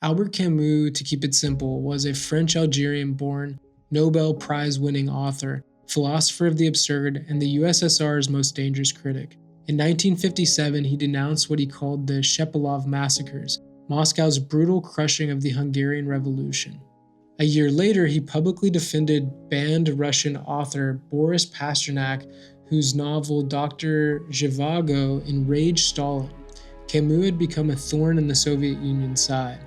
Albert Camus, to keep it simple, was a French-Algerian-born, Nobel Prize-winning author, philosopher of the absurd, and the USSR's most dangerous critic. In 1957, he denounced what he called the Shepilov massacres, Moscow's brutal crushing of the Hungarian Revolution. A year later, he publicly defended banned Russian author Boris Pasternak, whose novel Dr. Zhivago enraged Stalin. Camus had become a thorn in the Soviet Union's side.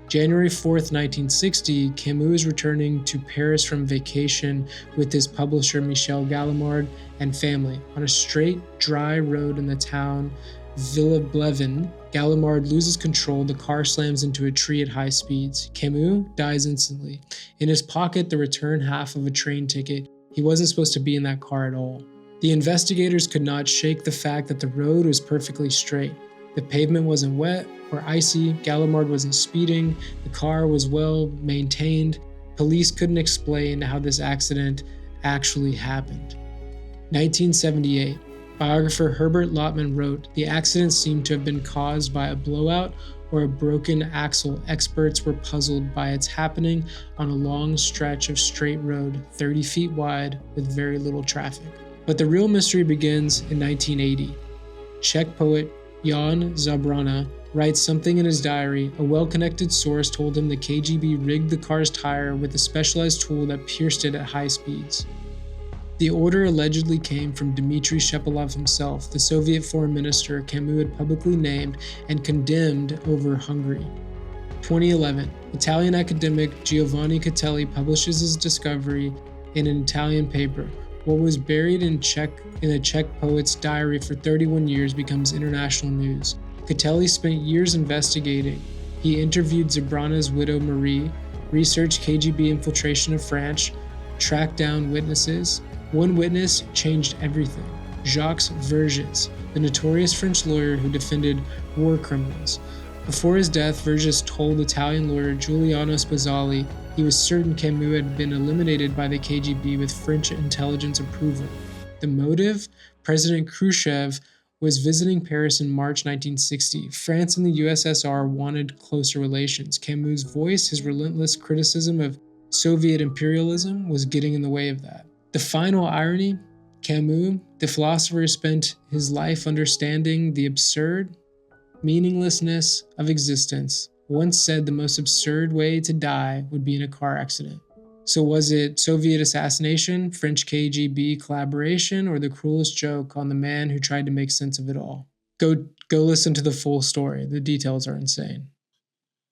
January 4th, 1960, Camus is returning to Paris from vacation with his publisher Michel Gallimard and family. On a straight, dry road in the town Villeblevin, Gallimard loses control, the car slams into a tree at high speeds. Camus dies instantly. In his pocket, the return half of a train ticket. He wasn't supposed to be in that car at all. The investigators could not shake the fact that the road was perfectly straight. The pavement wasn't wet or icy, Gallimard wasn't speeding, the car was well maintained. Police couldn't explain how this accident actually happened. 1978. Biographer Herbert Lotman wrote, "The accident seemed to have been caused by a blowout or a broken axle. Experts were puzzled by its happening on a long stretch of straight road, 30 feet wide, with very little traffic." But the real mystery begins in 1980. Czech poet Jan Zabrana writes something in his diary. A well-connected source told him the KGB rigged the car's tire with a specialized tool that pierced it at high speeds. The order allegedly came from Dmitry Shepilov himself, the Soviet foreign minister Camus had publicly named and condemned over Hungary. 2011, Italian academic Giovanni Catelli publishes his discovery in an Italian paper. What was buried in a Czech poet's diary for 31 years becomes international news. Catelli spent years investigating. He interviewed Zabrana's widow Marie, researched KGB infiltration of France, tracked down witnesses. One witness changed everything. Jacques Vergès, the notorious French lawyer who defended war criminals. Before his death, Vergès told Italian lawyer Giuliano Spazzali he was certain Camus had been eliminated by the KGB with French intelligence approval. The motive? President Khrushchev was visiting Paris in March 1960. France and the USSR wanted closer relations. Camus' voice, his relentless criticism of Soviet imperialism, was getting in the way of that. The final irony, Camus, the philosopher, spent his life understanding the absurd meaninglessness of existence, once said the most absurd way to die would be in a car accident. So was it Soviet assassination, French KGB collaboration, or the cruelest joke on the man who tried to make sense of it all? Go listen to the full story. The details are insane.